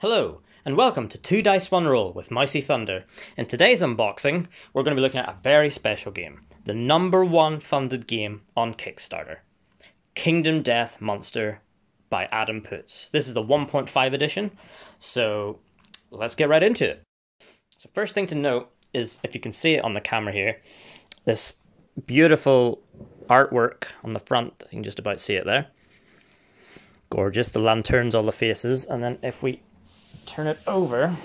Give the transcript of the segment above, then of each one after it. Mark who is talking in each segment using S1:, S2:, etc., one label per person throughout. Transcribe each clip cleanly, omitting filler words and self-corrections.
S1: Hello, and welcome to 2 Dice 1 Roll with Mousy Thunder. In today's unboxing, we're going to be looking at a very special game. The #1 funded game on Kickstarter. Kingdom Death Monster by Adam Putz. This is the 1.5 edition, so let's get right into it. So first thing to note is, if you can see it on the camera here, this beautiful artwork on the front. You can just about see it there. Gorgeous, the lanterns, all the faces, and then if we turn it over,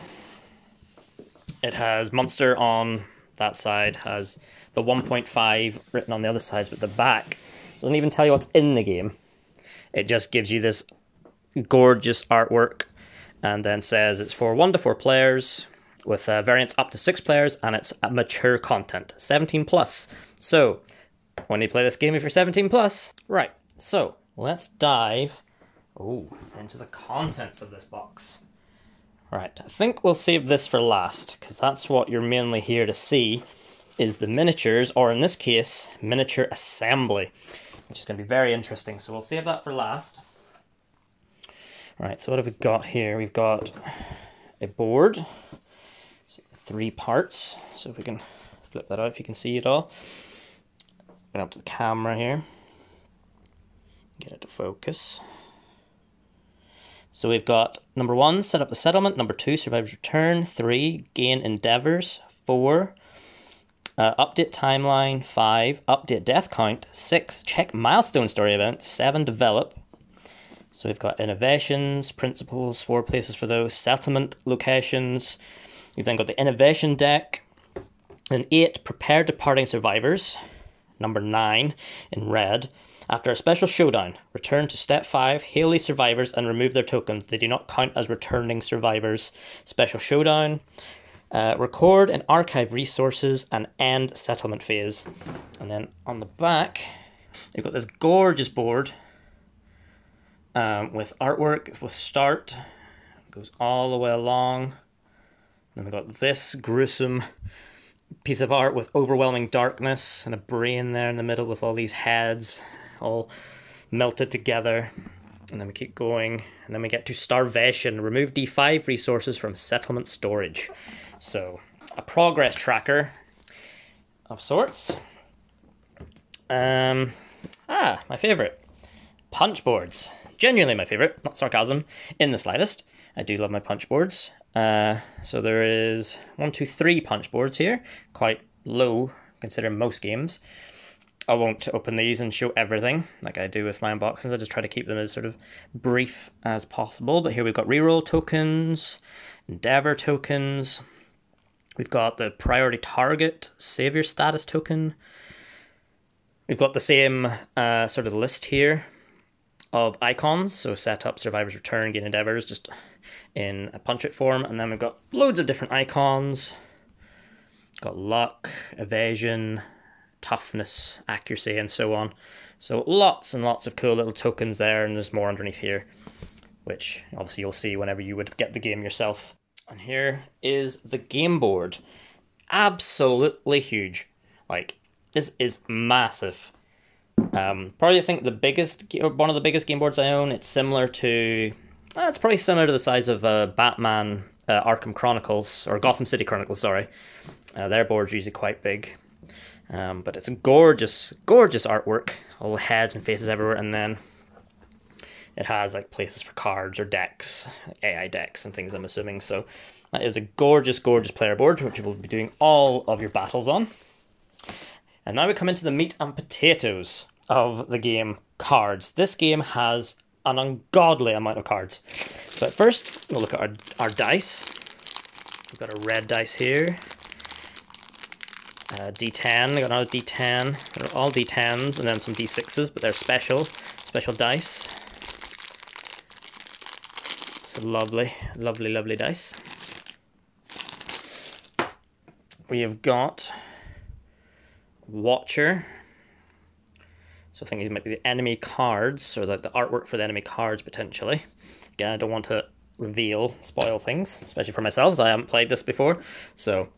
S1: it has Monster on that side, has the 1.5 written on the other sides, but the back doesn't even tell you what's in the game. It just gives you this gorgeous artwork and then says it's for 1 to 4 players with variants up to 6 players, and it's mature content, 17 plus. So when you play this game, if you're 17 plus, right? So let's dive into the contents of this box. Right, I think we'll save this for last, because that's what you're mainly here to see, is the miniatures, or in this case, miniature assembly, which is going to be very interesting, so we'll save that for last. Right, so what have we got here? We've got a board, 3 parts, so if we can flip that out, if you can see it all. Get up to the camera here, get it to focus. So we've got #1, set up the settlement. #2, survivors return. 3, gain endeavors. 4, update timeline. 5, update death count. 6, check milestone story event. 7, develop. So we've got innovations, principles, 4 places for those. Settlement locations. We've then got the innovation deck. And 8, prepare departing survivors. 9 in red. After a special showdown, return to step 5, hail these survivors and remove their tokens. They do not count as returning survivors. Special showdown, record and archive resources and end settlement phase. And then on the back, you've got this gorgeous board with artwork, with start, it goes all the way along. Then we've got this gruesome piece of art with overwhelming darkness and a brain there in the middle with all these heads all melted together. And then we keep going, and then we get to starvation. Remove D5 resources from settlement storage. So a progress tracker of sorts. My favorite, punch boards. Genuinely my favorite, not sarcasm in the slightest. I do love my punch boards. So there is 1, 2, 3 punch boards here, quite low considering most games. I won't open these and show everything like I do with my unboxings. I just try to keep them as sort of brief as possible. But here we've got reroll tokens, endeavor tokens. We've got the priority target, savior status token. We've got the same sort of list here of icons. So set up, survivors return, gain endeavors, just in a punch-it form. And then we've got loads of different icons. Got luck, evasion, toughness, accuracy, and so on. So lots and lots of cool little tokens there, and there's more underneath here, which obviously you'll see whenever you would get the game yourself. And here is the game board. Absolutely huge. Like, this is massive. Probably I think one of the biggest game boards I own. It's similar to, it's probably similar to the size of Batman Arkham Chronicles, or Gotham City Chronicles, sorry. Their board's usually quite big. But it's a gorgeous, gorgeous artwork. All the heads and faces everywhere, and then it has like places for cards or decks, like AI decks and things, I'm assuming. So that is a gorgeous, gorgeous player board, which you will be doing all of your battles on. And now we come into the meat and potatoes of the game, cards. This game has an ungodly amount of cards. So at first, we'll look at our dice. We've got a red dice here. D10, I got another D10, they're all D10s, and then some D6s, but they're special dice. So lovely, lovely, lovely dice. We have got Watcher. So I think these might be the enemy cards, or like the artwork for the enemy cards, potentially. Again, I don't want to spoil things, especially for myself, as I haven't played this before, so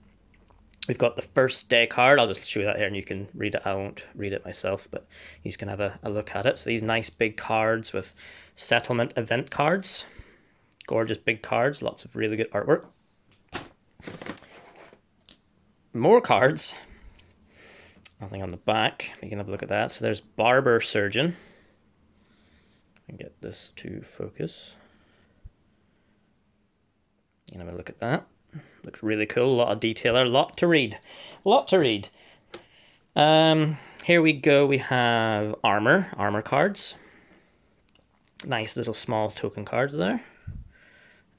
S1: we've got the first day card. I'll just show you that here and you can read it. I won't read it myself, but you can have a look at it. So these nice big cards with settlement event cards. Gorgeous big cards, lots of really good artwork. More cards. Nothing on the back. We can have a look at that. So there's Barber Surgeon. And get this to focus. You can have a look at that. Looks really cool. A lot of detail there. A lot to read. A lot to read. Here we go. We have armor cards. Nice little small token cards there.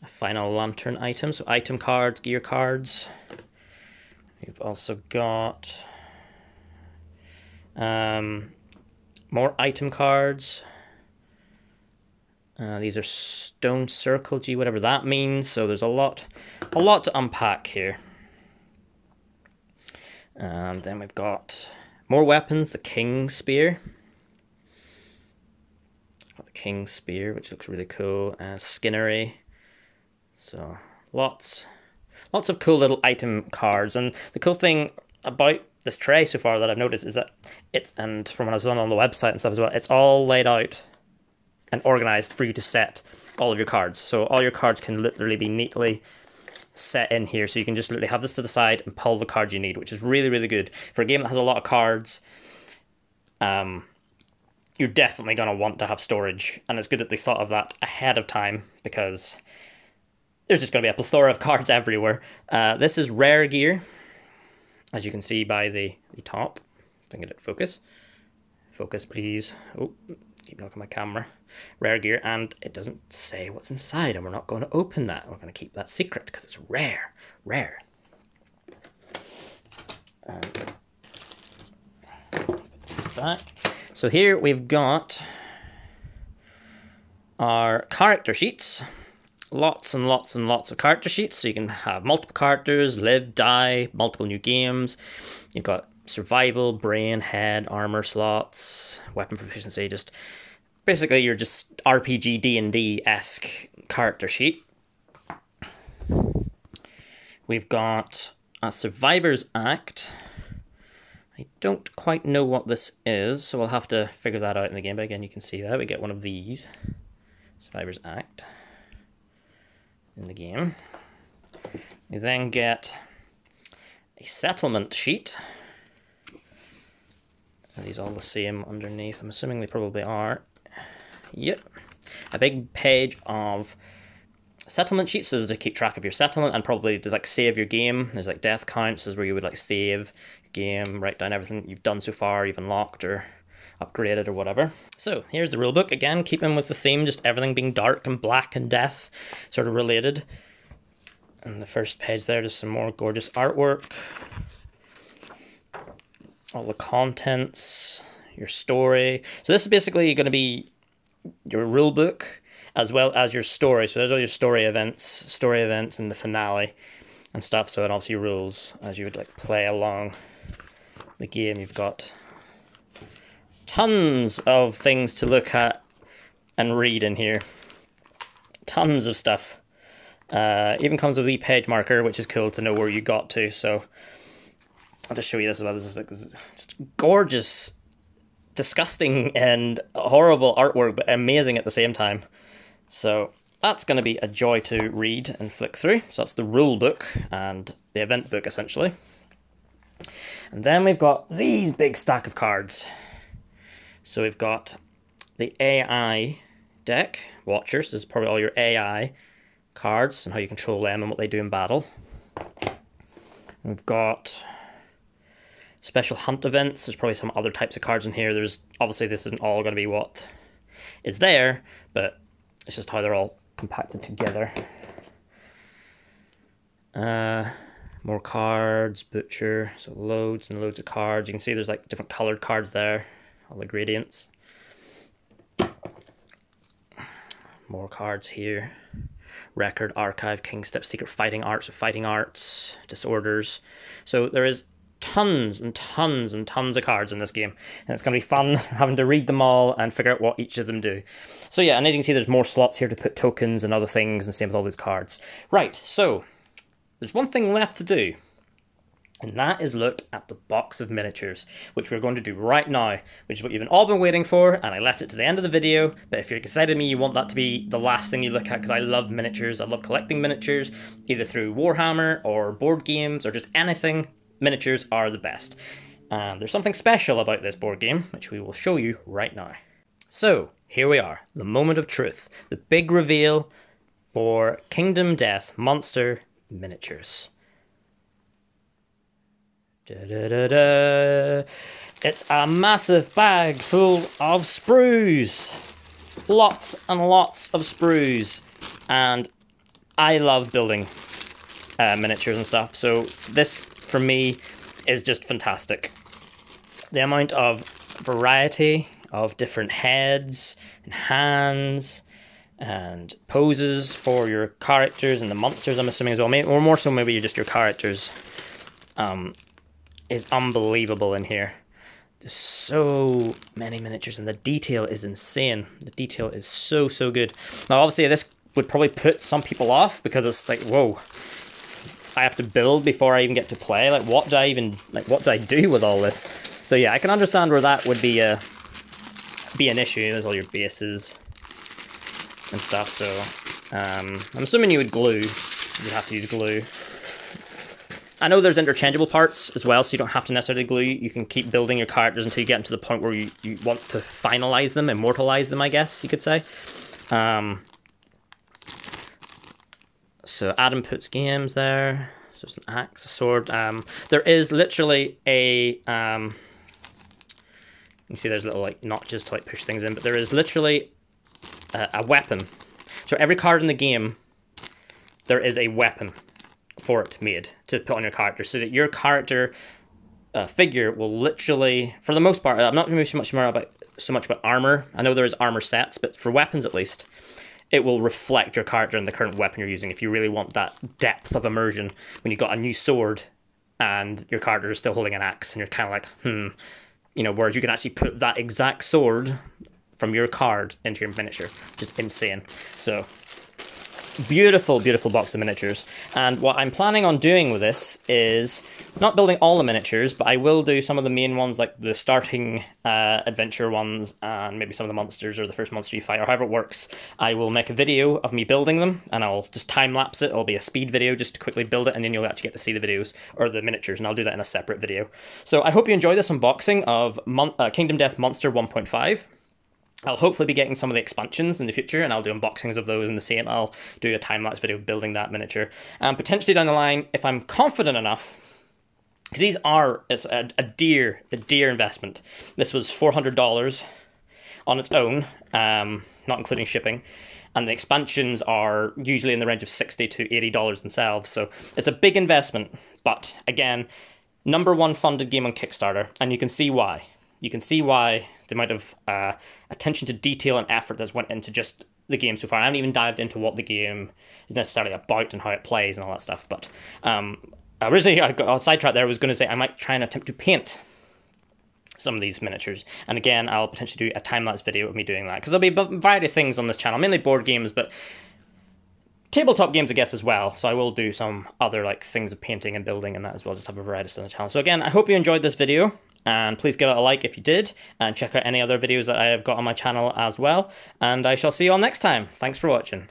S1: A final lantern item. So item cards, gear cards. We've also got more item cards. These are stone circle, gee, whatever that means. So there's a lot to unpack here. And then we've got more weapons. The King's Spear. Got the King's Spear, which looks really cool. Skinnery. So lots of cool little item cards. And the cool thing about this tray so far that I've noticed is that and from when I was on the website and stuff as well, it's all laid out and organized for you to set all of your cards. So all your cards can literally be neatly set in here. So you can just literally have this to the side and pull the cards you need, which is really, really good. For a game that has a lot of cards, you're definitely going to want to have storage. And it's good that they thought of that ahead of time, because there's just going to be a plethora of cards everywhere. This is rare gear, as you can see by the top. If I can get it focus. Focus, please. Oh, keep knocking my camera. Rare gear, and it doesn't say what's inside, and we're not going to open that. We're going to keep that secret because it's rare. Back. So here we've got our character sheets. Lots and lots and lots of character sheets, so you can have multiple characters, live, die, multiple new games. You've got survival, brain, head, armor slots, weapon proficiency. Just basically your just RPG D&D-esque character sheet. We've got a Survivor's Act. I don't quite know what this is, so we'll have to figure that out in the game. But again, you can see that we get one of these. Survivor's Act in the game. We then get a settlement sheet. Are these all the same underneath? I'm assuming they probably are. Yep. A big page of settlement sheets. So this is to keep track of your settlement and probably to like save your game. There's like death counts. This is where you would like save your game, write down everything you've done so far, you've unlocked or upgraded or whatever. So here's the rulebook. Again, keeping with the theme, just everything being dark and black and death sort of related. And the first page there, just some more gorgeous artwork. All the contents, your story. So this is basically going to be your rulebook as well as your story. So there's all your story events and the finale and stuff. So, and obviously rules as you would like play along the game. You've got tons of things to look at and read in here. Tons of stuff. Even comes with a wee page marker, which is cool to know where you got to. So I'll just show you this as well. This is like just gorgeous, disgusting and horrible artwork, but amazing at the same time. So that's going to be a joy to read and flick through. So that's the rule book and the event book, essentially. And then we've got these big stack of cards. So we've got the AI deck, Watchers. This is probably all your AI cards and how you control them and what they do in battle. We've got special hunt events. There's probably some other types of cards in here. There's obviously this isn't all going to be what is there, but it's just how they're all compacted together. More cards, Butcher, so loads and loads of cards. You can see there's like different colored cards there, all the gradients. More cards here. Record, Archive, King Step, Secret Fighting Arts, Fighting Arts, Disorders. So there is tons and tons and tons of cards in this game, and it's going to be fun having to read them all and figure out what each of them do. So yeah, and as you can see, there's more slots here to put tokens and other things, and same with all these cards. Right, so there's one thing left to do, And that is look at the box of miniatures, which we're going to do right now, which is what you've all been waiting for, and I left it to the end of the video, but if you're excited me, you want that to be the last thing you look at, because I love miniatures, I love collecting miniatures, either through Warhammer, or board games, or just anything. Miniatures are the best. And there's something special about this board game, which we will show you right now. So, here we are, the moment of truth, the big reveal for Kingdom Death Monster Miniatures. Da-da-da-da. It's a massive bag full of sprues. Lots and lots of sprues. And I love building miniatures and stuff, so this, for me, is just fantastic. The amount of variety of different heads and hands and poses for your characters and the monsters, I'm assuming as well, maybe, or more so maybe just your characters, is unbelievable in here. There's so many miniatures and the detail is insane. The detail is so good. Now obviously this would probably put some people off because it's like, whoa, I have to build before I even get to play. Like what do I do with all this? So yeah, I can understand where that would be an issue. There's all your bases and stuff, so I'm assuming you would glue. You'd have to use glue. I know there's interchangeable parts as well, so you don't have to necessarily glue. You can keep building your characters until you get to the point where you want to finalize them, immortalize them, I guess you could say. So Adam puts games there. So there's an axe, a sword. There is literally a... you can see there's little like notches to like push things in, but there is literally a weapon. So every card in the game, there is a weapon for it made to put on your character, so that your character figure will literally, for the most part, I'm not going to be so much about armor. I know there is armor sets, but for weapons at least, it will reflect your character and the current weapon you're using. If you really want that depth of immersion, when you've got a new sword and your character is still holding an axe, and you're kind of like, you know, whereas you can actually put that exact sword from your card into your miniature, which is insane. So beautiful box of miniatures, and what I'm planning on doing with this is not building all the miniatures, but I will do some of the main ones, like the starting adventure ones, and maybe some of the monsters or the first monster you fight, or however it works. I will make a video of me building them, and I'll just time lapse it. It'll be a speed video just to quickly build it, and then you'll actually get to see the videos or the miniatures, and I'll do that in a separate video. So I hope you enjoy this unboxing of Kingdom Death Monster 1.5. I'll hopefully be getting some of the expansions in the future, and I'll do unboxings of those in the same. I'll do a time-lapse video of building that miniature. And potentially down the line, if I'm confident enough, because it's a dear investment. This was $400 on its own, not including shipping. And the expansions are usually in the range of $60 to $80 themselves. So it's a big investment. But again, #1 funded game on Kickstarter, and you can see why. You can see why the amount of attention to detail and effort that's went into just the game so far. I haven't even dived into what the game is necessarily about and how it plays and all that stuff. But originally, I got sidetracked there. I was going to say I might try and attempt to paint some of these miniatures. And again, I'll potentially do a time-lapse video of me doing that, because there'll be a variety of things on this channel, mainly board games, but tabletop games, I guess, as well. So I will do some other like things of painting and building and that as well, just have a variety on the channel. So again, I hope you enjoyed this video, and please give it a like if you did, and check out any other videos that I have got on my channel as well. And I shall see you all next time. Thanks for watching.